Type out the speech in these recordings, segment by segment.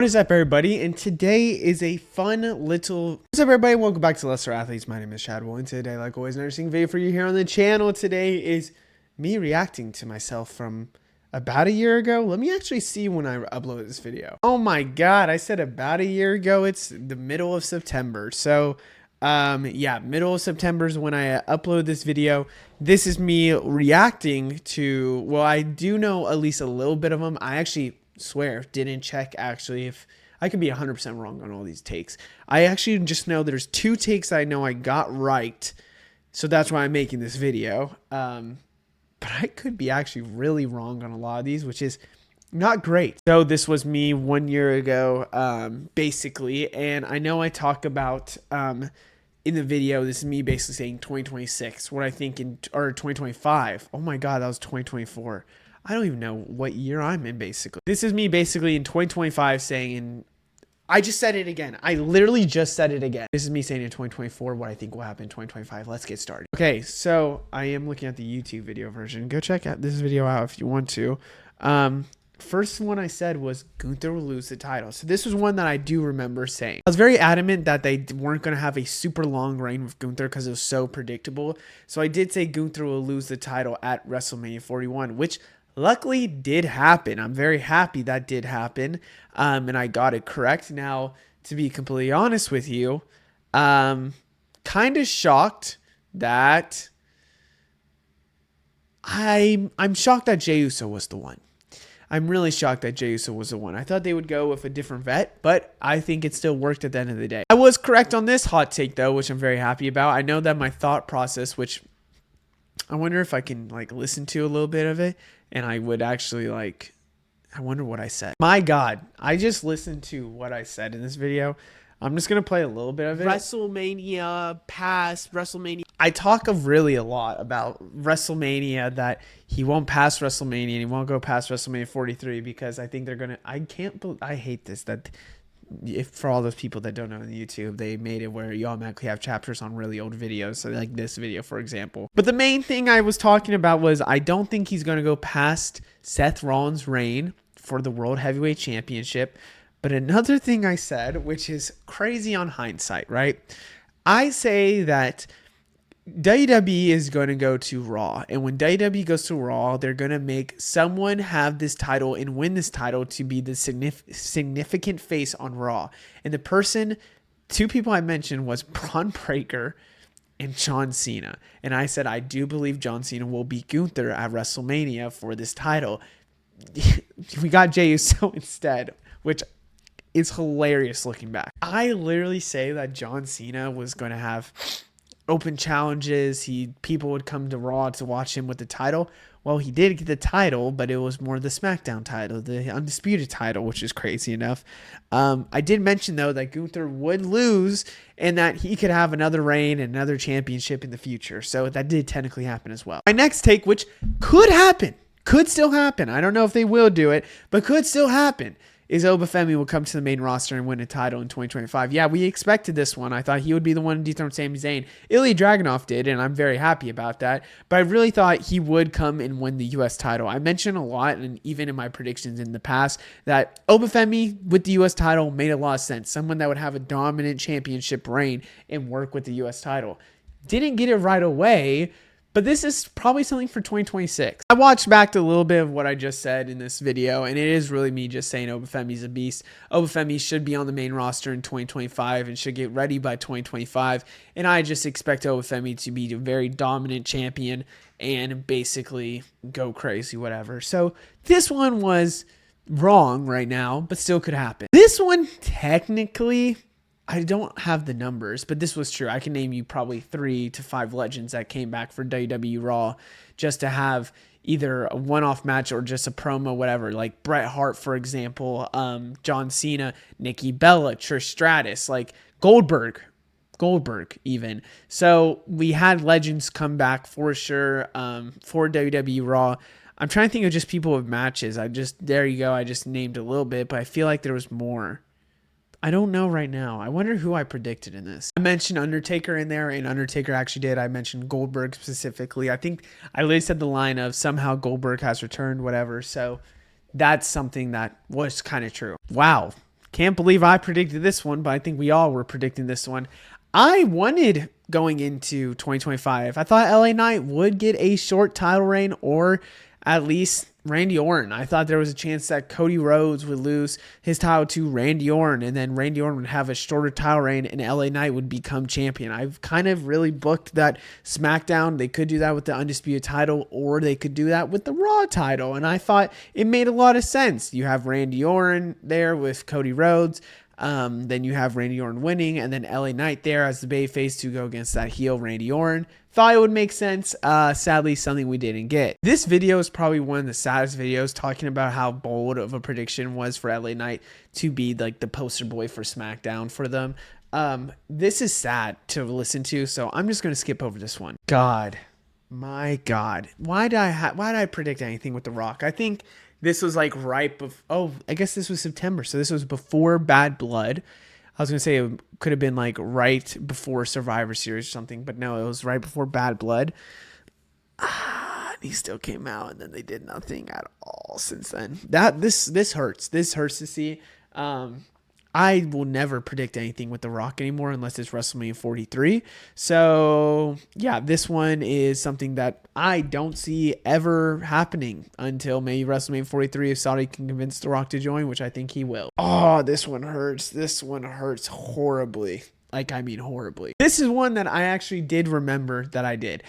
What is up, everybody? And today is a fun little... What's up, everybody? Welcome back to Lesser Athletes. My name is Chadwell, and today, like always, an interesting video for you here on the channel. Today is me reacting to myself from about a year ago. Let me actually see when I uploaded this video. Oh my god, I said about a year ago. It's the middle of September. So, yeah, middle of September is when I upload this video. This is me reacting to... Well, I do know at least a little bit of them. I actually... swear didn't check actually if I could be 100% wrong on all these takes. I actually just know there's two takes I know I got right, so that's why I'm making this video. But I could be actually really wrong on a lot of these, which is not great. So this was me 1 year ago, basically, and I know I talk about in the video, this is me basically saying 2026, what I think or 2025. Oh my god, that was 2024. I don't even know what year I'm in, basically. This is me basically in 2025 saying, I just said it again. I literally just said it again. This is me saying in 2024 what I think will happen in 2025. Let's get started. Okay, so I am looking at the YouTube video version. Go check out this video out if you want to. First one I said was Gunther will lose the title. So this was one that I do remember saying. I was very adamant that they weren't going to have a super long reign with Gunther because it was so predictable. So I did say Gunther will lose the title at WrestleMania 41, which... luckily did happen. I'm very happy that did happen. And I got it correct. Now, to be completely honest with you, kind of shocked that I'm shocked that Jey Uso was the one. I'm really shocked that Jey Uso was the one. I thought they would go with a different vet, but I think it still worked at the end of the day. I was correct on this hot take though, which I'm very happy about. I know that my thought process, which I wonder if I can like listen to a little bit of it and I would actually like, I wonder what I said. My God, I just listened to what I said in this video. I'm just going to play a little bit of it. WrestleMania, past WrestleMania. I talk really a lot about WrestleMania, that he won't pass WrestleMania and he won't go past WrestleMania 43 because I think they're going to, I hate this, that if for all those people that don't know on YouTube, they made it where you automatically have chapters on really old videos, so like this video for example. But the main thing I was talking about was I don't think he's going to go past Seth Rollins' reign for the World Heavyweight Championship. But another thing I said, which is crazy on hindsight, right? I say that WWE is going to go to Raw, and when WWE goes to Raw, they're going to make someone have this title and win this title to be the significant face on Raw. And the person, two people I mentioned was Braun Breaker and John Cena. And I said I do believe John Cena will beat Gunther at WrestleMania for this title. We got Jey Uso instead, which is hilarious looking back. I literally say that John Cena was going to have open challenges. People would come to Raw to watch him with the title. Well, he did get the title, but it was more the SmackDown title, the Undisputed title, which is crazy enough. I did mention, though, that Gunther would lose and that he could have another reign and another championship in the future. So that did technically happen as well. My next take, which could happen, could still happen. I don't know if they will do it, but could still happen, is Obafemi will come to the main roster and win a title in 2025. Yeah, we expected this one. I thought he would be the one to dethrone Sami Zayn. Ilya Dragunov did, and I'm very happy about that. But I really thought he would come and win the U.S. title. I mentioned a lot, and even in my predictions in the past, that Obafemi with the U.S. title made a lot of sense. Someone that would have a dominant championship reign and work with the U.S. title. Didn't get it right away, but this is probably something for 2026. I watched back to a little bit of what I just said in this video, and it is really me just saying Obafemi's a beast. Obafemi should be on the main roster in 2025 and should get ready by 2025. And I just expect Obafemi to be a very dominant champion and basically go crazy, whatever. So this one was wrong right now, but still could happen. This one, technically... I don't have the numbers, but this was true. I can name you probably 3 to 5 legends that came back for WWE Raw just to have either a one-off match or just a promo, whatever. Like Bret Hart, for example, John Cena, Nikki Bella, Trish Stratus, like Goldberg even. So we had legends come back for sure for WWE Raw. I'm trying to think of just people with matches. There you go. I just named a little bit, but I feel like there was more. I don't know right now. I wonder who I predicted in this. I mentioned Undertaker in there, and Undertaker actually did. I mentioned Goldberg specifically. I think I literally said the line of somehow Goldberg has returned, whatever. So that's something that was kind of true. Wow. can't believe I predicted this one, but I think we all were predicting this one. I wanted going into 2025, I thought LA Knight would get a short title reign, or at least Randy Orton. I thought there was a chance that Cody Rhodes would lose his title to Randy Orton, and then Randy Orton would have a shorter title reign and LA Knight would become champion. I've kind of really booked that SmackDown. They could do that with the Undisputed title, or they could do that with the Raw title, and I thought it made a lot of sense. You have Randy Orton there with Cody Rhodes. Then you have Randy Orton winning, and then LA Knight there as the babyface to go against that heel Randy Orton. Thought it would make sense. Sadly, something we didn't get. This video is probably one of the saddest videos, talking about how bold of a prediction was for LA Knight to be like the poster boy for SmackDown for them. This is sad to listen to, so I'm just going to skip over this one. God, my God. Why did I predict anything with The Rock? I think this was like right before, I guess this was September. So this was before Bad Blood. I was going to say it could have been like right before Survivor Series or something, but no, it was right before Bad Blood. And he still came out, and then they did nothing at all since then. This hurts. This hurts to see. I will never predict anything with The Rock anymore unless it's WrestleMania 43. So, yeah, this one is something that I don't see ever happening until maybe WrestleMania 43 if Saudi can convince The Rock to join, which I think he will. Oh, this one hurts. This one hurts horribly. Like, I mean, horribly. This is one that I actually did remember that I did.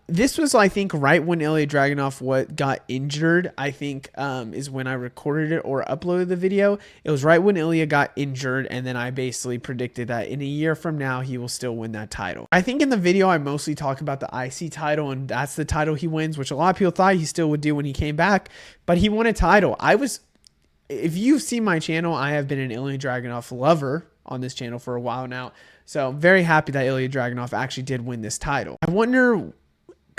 This was, I think, right when Ilya Dragunov got injured, I think, is when I recorded it or uploaded the video. It was right when Ilya got injured, and then I basically predicted that in a year from now, he will still win that title. I think in the video, I mostly talk about the IC title, and that's the title he wins, which a lot of people thought he still would do when he came back, but he won a title. If you've seen my channel, I have been an Ilya Dragunov lover on this channel for a while now. So I'm very happy that Ilya Dragunov actually did win this title. I wonder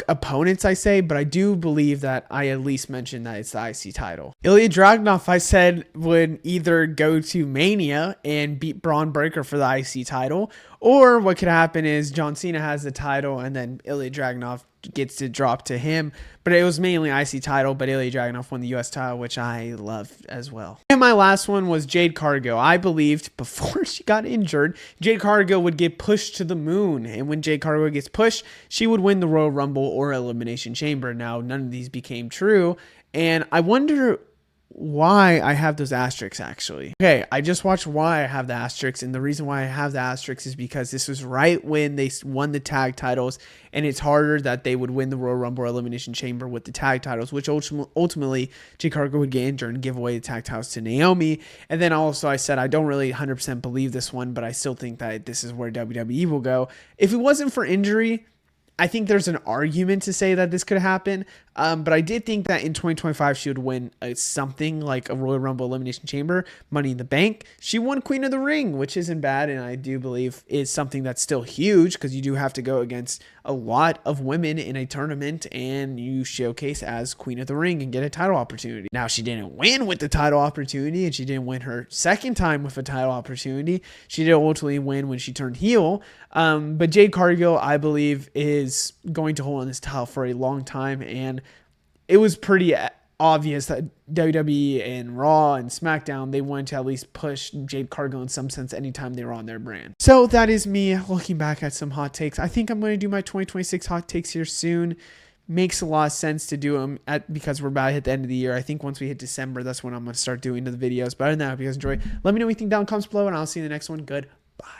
opponents I say, but I do believe that I at least mentioned that it's the IC title. Ilya Dragunov, I said, would either go to Mania and beat Braun Breaker for the IC title, or what could happen is John Cena has the title and then Ilya Dragunov gets to drop to him. But it was mainly IC title, but Ilya Dragunov won the US title, which I love as well. And my last one was Jade Cargill. I believed before she got injured, Jade Cargill would get pushed to the moon. And when Jade Cargill gets pushed, she would win the Royal Rumble or Elimination Chamber. Now, none of these became true. And I wonder why I have those asterisks, actually. Okay, I just watched why I have the asterisks, and the reason why I have the asterisks is because this was right when they won the tag titles, and it's harder that they would win the Royal Rumble or Elimination Chamber with the tag titles, which ultimately Jade Cargill would get injured and give away the tag titles to Naomi. And then also I said I don't really 100% believe this one, but I still think that this is where WWE will go. If it wasn't for injury, I think there's an argument to say that this could happen, but I did think that in 2025 she would win something like a Royal Rumble Elimination Chamber, Money in the Bank. She won Queen of the Ring, which isn't bad, and I do believe is something that's still huge because you do have to go against a lot of women in a tournament, and you showcase as Queen of the Ring and get a title opportunity. Now, she didn't win with the title opportunity, and she didn't win her second time with a title opportunity. She did ultimately win when she turned heel, but Jade Cargill, I believe, is going to hold on this title for a long time, and it was pretty obvious that WWE and Raw and SmackDown, they wanted to at least push Jade Cargill in some sense anytime they were on their brand. So that is me looking back at some hot takes. I think I'm going to do my 2026 hot takes here soon. Makes a lot of sense to do them because we're about to hit the end of the year. I think once we hit December, that's when I'm going to start doing the videos. But other than that, I hope you guys enjoy. Let me know what you think down in the comments below, and I'll see you in the next one. Goodbye.